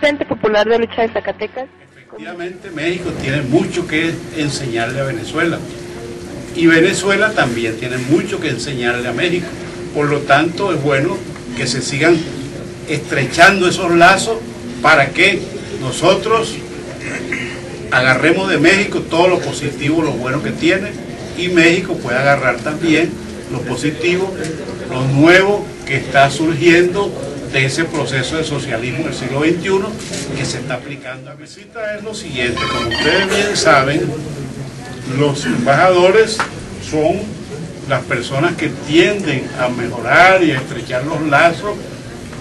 Frente Popular de Lucha de Zacatecas. Efectivamente, México tiene mucho que enseñarle a Venezuela y Venezuela también tiene mucho que enseñarle a México. Por lo tanto, es bueno que se sigan estrechando esos lazos para que nosotros agarremos de México todo lo positivo, lo bueno que tiene, y México pueda agarrar también lo positivo, lo nuevo que está surgiendo de ese proceso de socialismo del siglo XXI que se está aplicando. La visita es lo siguiente: como ustedes bien saben, los embajadores son las personas que tienden a mejorar y a estrechar los lazos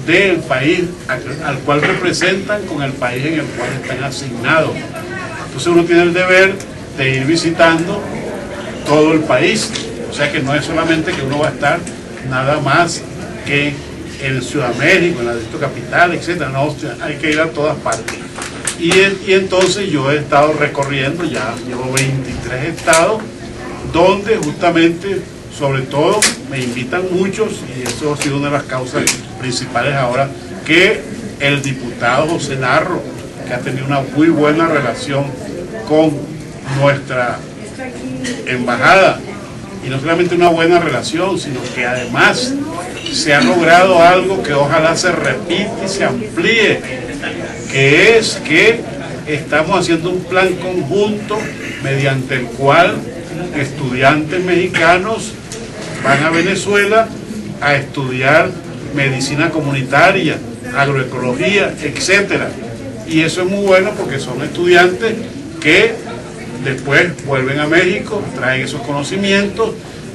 del país al cual representan con el país en el cual están asignados. Entonces uno tiene el deber de ir visitando todo el país, o sea que no es solamente que uno va a estar nada más que en Ciudad de México, en la Distrito Capital, etcétera. No, hay que ir a todas partes. Y entonces yo he estado recorriendo, ya llevo 23 estados, donde justamente, sobre todo, me invitan muchos, y eso ha sido una de las causas principales ahora, que el diputado José Narro, que ha tenido una muy buena relación con nuestra embajada, y no solamente una buena relación, sino que además se ha logrado algo que ojalá se repita y se amplíe, que es que estamos haciendo un plan conjunto mediante el cual estudiantes mexicanos van a Venezuela a estudiar medicina comunitaria, agroecología, etcétera. Y eso es muy bueno porque son estudiantes que después vuelven a México, traen esos conocimientos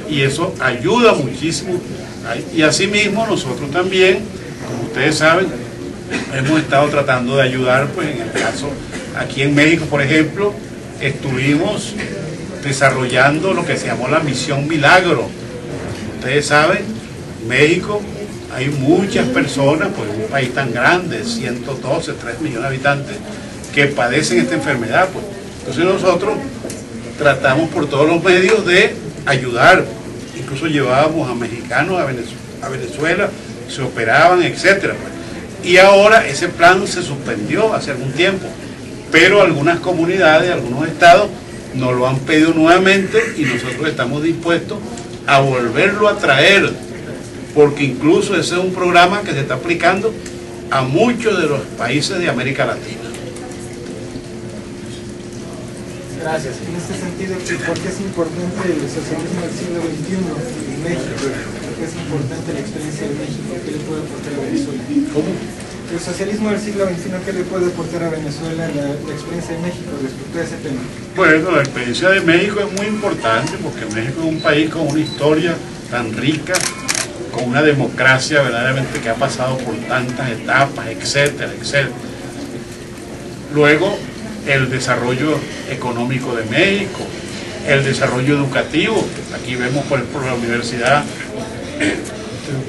y eso ayuda muchísimo. Y asimismo nosotros también, como ustedes saben, hemos estado tratando de ayudar, pues en el caso, aquí en México, por ejemplo, estuvimos desarrollando lo que se llamó la Misión Milagro. Ustedes saben, México hay muchas personas, pues un país tan grande, 112, 3 millones de habitantes, que padecen esta enfermedad, pues. Entonces nosotros tratamos por todos los medios de ayudar, incluso llevábamos a mexicanos a Venezuela, se operaban, etcétera, pues. Y ahora ese plan se suspendió hace algún tiempo, pero algunas comunidades, algunos estados nos lo han pedido nuevamente y nosotros estamos dispuestos a volverlo a traer, porque incluso ese es un programa que se está aplicando a muchos de los países de América Latina. Gracias. En este sentido, ¿por qué es importante el socialismo del siglo XXI en México? ¿Por qué es importante la experiencia de México? ¿Qué le puede aportar a Venezuela? ¿Cómo? El socialismo del siglo XXI, ¿qué le puede aportar a Venezuela la experiencia de México respecto a ese tema? Bueno, la experiencia de México es muy importante porque México es un país con una historia tan rica, con una democracia verdaderamente que ha pasado por tantas etapas, etcétera, etcétera. Luego, el desarrollo económico de México, el desarrollo educativo. Aquí vemos, por ejemplo, la universidad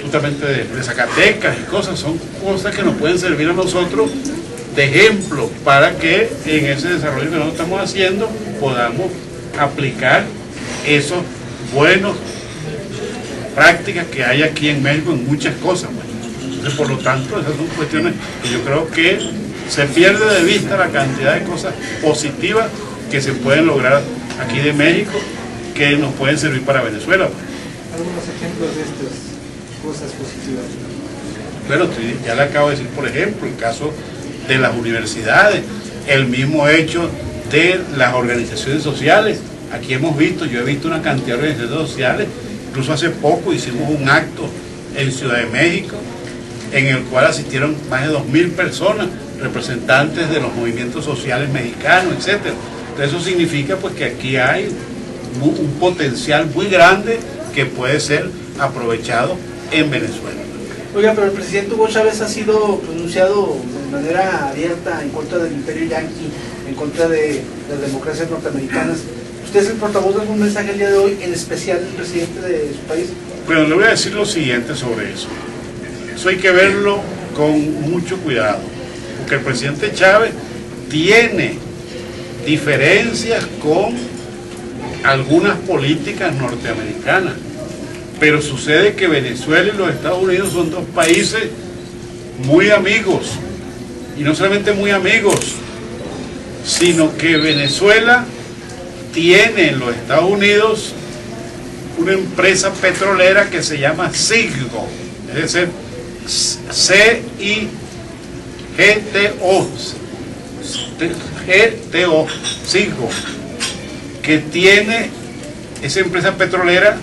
justamente de Zacatecas y cosas, son cosas que nos pueden servir a nosotros de ejemplo para que en ese desarrollo que nosotros estamos haciendo podamos aplicar esos buenos prácticas que hay aquí en México en muchas cosas. Entonces, por lo tanto, esas son cuestiones que yo creo que se pierde de vista la cantidad de cosas positivas que se pueden lograr aquí de México que nos pueden servir para Venezuela. Algunos ejemplos de estas cosas positivas. Bueno, ya le acabo de decir, por ejemplo, el caso de las universidades, el mismo hecho de las organizaciones sociales. Aquí hemos visto, yo he visto una cantidad de organizaciones sociales, incluso hace poco hicimos un acto en Ciudad de México, en el cual asistieron más de 2000 personas, representantes de los movimientos sociales mexicanos, etcétera. Entonces eso significa pues que aquí hay un potencial muy grande que puede ser aprovechado en Venezuela. Oiga, pero el presidente Hugo Chávez ha sido pronunciado de manera abierta en contra del imperio yanqui, en contra de las democracias norteamericanas. ¿Usted es el portavoz de algún mensaje el día de hoy, en especial el presidente de su país? Bueno, le voy a decir lo siguiente sobre eso. Eso hay que verlo con mucho cuidado, porque el presidente Chávez tiene diferencias con algunas políticas norteamericanas, pero sucede que Venezuela y los Estados Unidos son dos países muy amigos y no solamente muy amigos, sino que Venezuela tiene en los Estados Unidos una empresa petrolera que se llama Ciggo, es decir, C-I-G-T-O, Ciggo, que tiene esa empresa petrolera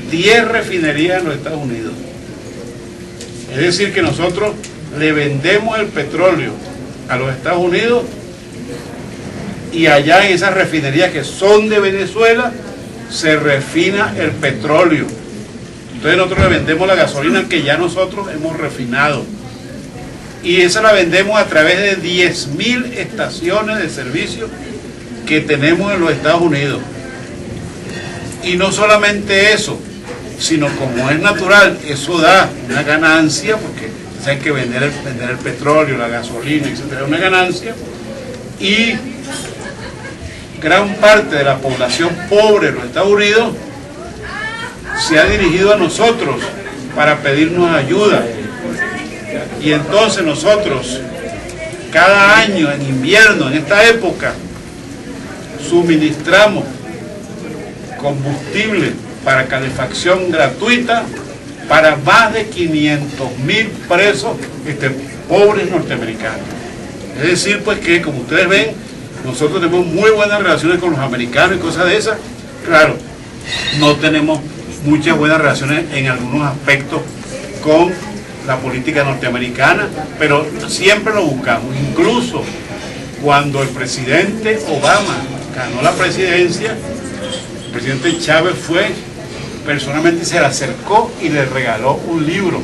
10 refinerías en los Estados Unidos. Es decir, que nosotros le vendemos el petróleo a los Estados Unidos y allá en esas refinerías que son de Venezuela se refina el petróleo. Entonces nosotros le vendemos la gasolina que ya nosotros hemos refinado y esa la vendemos a través de 10.000 estaciones de servicio que tenemos en los Estados Unidos. Y no solamente eso, sino como es natural, eso da una ganancia, porque hay que vender el petróleo, la gasolina, etcétera, una ganancia, y gran parte de la población pobre de los Estados Unidos se ha dirigido a nosotros para pedirnos ayuda. Y entonces nosotros, cada año en invierno, en esta época, suministramos combustible para calefacción gratuita para más de 500.000 presos pobres norteamericanos. Es decir, pues que como ustedes ven, nosotros tenemos muy buenas relaciones con los americanos y cosas de esas. Claro, no tenemos muchas buenas relaciones en algunos aspectos con la política norteamericana, pero siempre lo buscamos. Incluso cuando el presidente Obama ganó la presidencia, el presidente Chávez fue personalmente, se le acercó y le regaló un libro,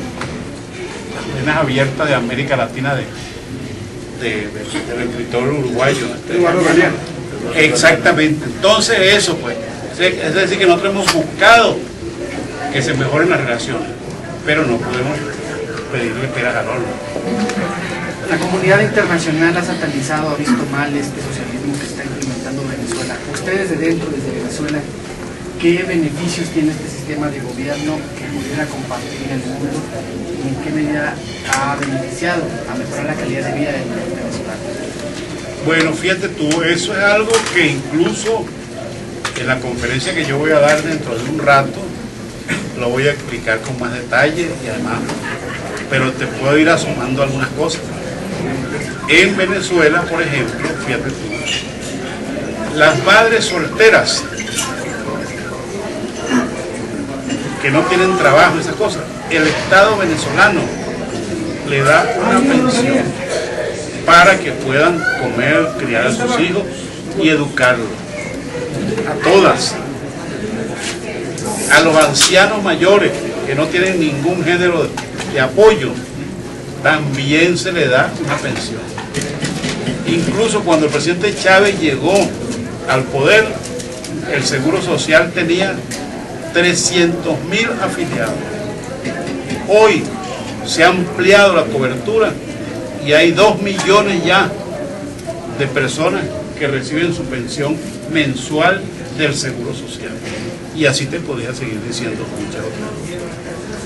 Las Venas Abiertas de América Latina, del escritor uruguayo. Exactamente. Entonces eso pues, es decir que nosotros hemos buscado que se mejoren las relaciones, pero no podemos pedirle peras al horno. La comunidad internacional ha satanizado, ha visto mal este socialismo que está implementando Venezuela. Ustedes de dentro, desde Venezuela, ¿qué beneficios tiene este sistema de gobierno que pudiera compartir en el mundo y en qué medida ha beneficiado a mejorar la calidad de vida de los venezolanos? Bueno, fíjate tú, eso es algo que incluso en la conferencia que yo voy a dar dentro de un rato lo voy a explicar con más detalle y además, pero te puedo ir asomando algunas cosas. En Venezuela, por ejemplo, fíjate tú, las madres solteras que no tienen trabajo, esas cosas, el Estado venezolano le da una pensión para que puedan comer, criar a sus hijos y educarlos. A todas. A los ancianos mayores que no tienen ningún género de apoyo, también se le da una pensión. Incluso cuando el presidente Chávez llegó al poder, el Seguro Social tenía 300.000 afiliados. Hoy se ha ampliado la cobertura y hay 2 millones ya de personas que reciben su pensión mensual del Seguro Social. Y así te podría seguir diciendo muchas otras.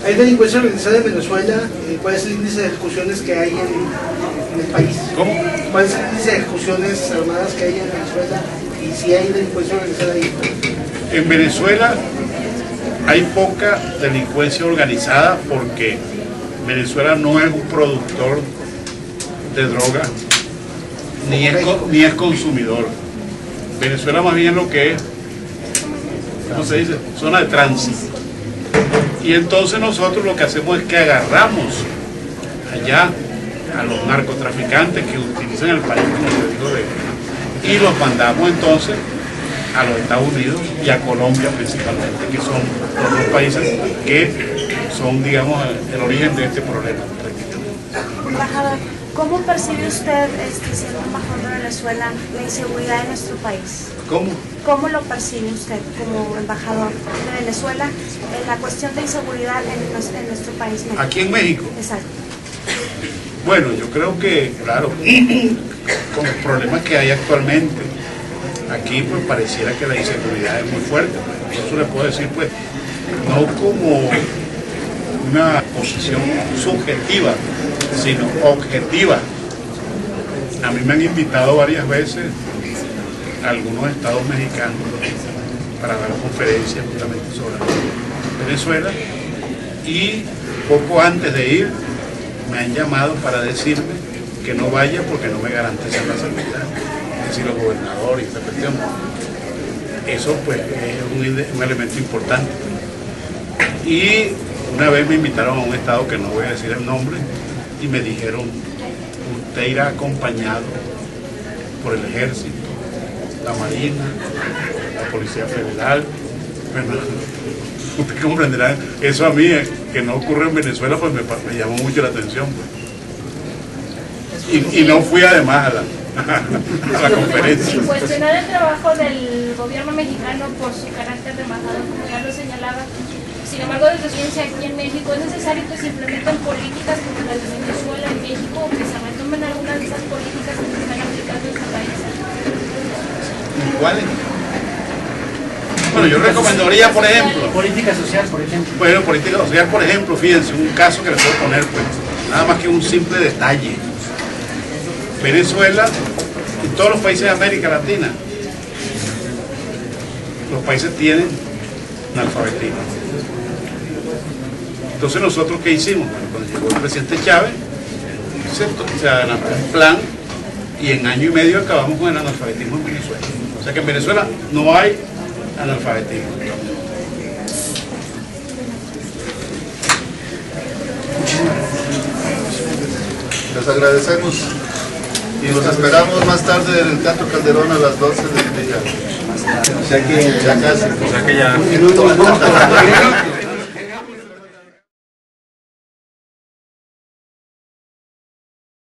¿Hay delincuencia organizada en Venezuela? ¿Cuál es el índice de ejecuciones que hay en el país? ¿Cómo? ¿Cuál es el índice de ejecuciones armadas que hay en Venezuela? Y si hay delincuencia organizada ahí. En Venezuela hay poca delincuencia organizada porque Venezuela no es un productor de droga ni es consumidor. Venezuela más bien lo que es, ¿cómo se dice? Zona de tránsito. Y entonces nosotros lo que hacemos es que agarramos allá a los narcotraficantes que utilizan el país como te digo, y los mandamos entonces a los Estados Unidos y a Colombia principalmente, que son los dos países que son, digamos, el origen de este problema. Embajador, ¿cómo percibe usted, siendo embajador de Venezuela, la inseguridad en nuestro país? ¿Cómo? ¿Cómo lo percibe usted como embajador de Venezuela en la cuestión de inseguridad en nuestro país? México? Aquí en México. Exacto. Bueno, yo creo que, claro, con los problemas que hay actualmente, aquí pues pareciera que la inseguridad es muy fuerte. Eso le puedo decir pues, no como una posición subjetiva, sino objetiva. A mí me han invitado varias veces a algunos estados mexicanos para dar conferencias justamente sobre Venezuela, y poco antes de ir me han llamado para decirme que no vaya porque no me garantizan la seguridad, es decir, los gobernadores y esta cuestión. Eso pues es un elemento importante. Y una vez me invitaron a un estado que no voy a decir el nombre y me dijeron: usted irá acompañado por el ejército, la marina, la policía federal. Bueno, usted comprenderá, eso a mí, que no ocurre en Venezuela, pues me llamó mucho la atención, pues. Y no fui además a la conferencia. Cuestionar el trabajo del gobierno mexicano por su carácter de embajador, como ya lo señalaba. Sin embargo, desde su ciencia aquí en México, ¿es necesario que se implementen políticas como las de Venezuela en México, o que se retomen algunas de esas políticas que se están aplicando en su país? ¿Cuáles? Bueno, yo recomendaría, por ejemplo... Política social, por ejemplo. Bueno, política social, por ejemplo, fíjense, un caso que les puedo poner, pues, nada más que un simple detalle. Venezuela y todos los países de América Latina, los países tienen analfabetismo. Entonces nosotros, ¿qué hicimos? Bueno, cuando llegó el presidente Chávez, se adelantó un plan y en año y medio acabamos con el analfabetismo en Venezuela. O sea que en Venezuela no hay analfabetismo. Les agradecemos y los esperamos más tarde en el Teatro Calderón a las 12 del día. O sea que ya casi. O sea que ya.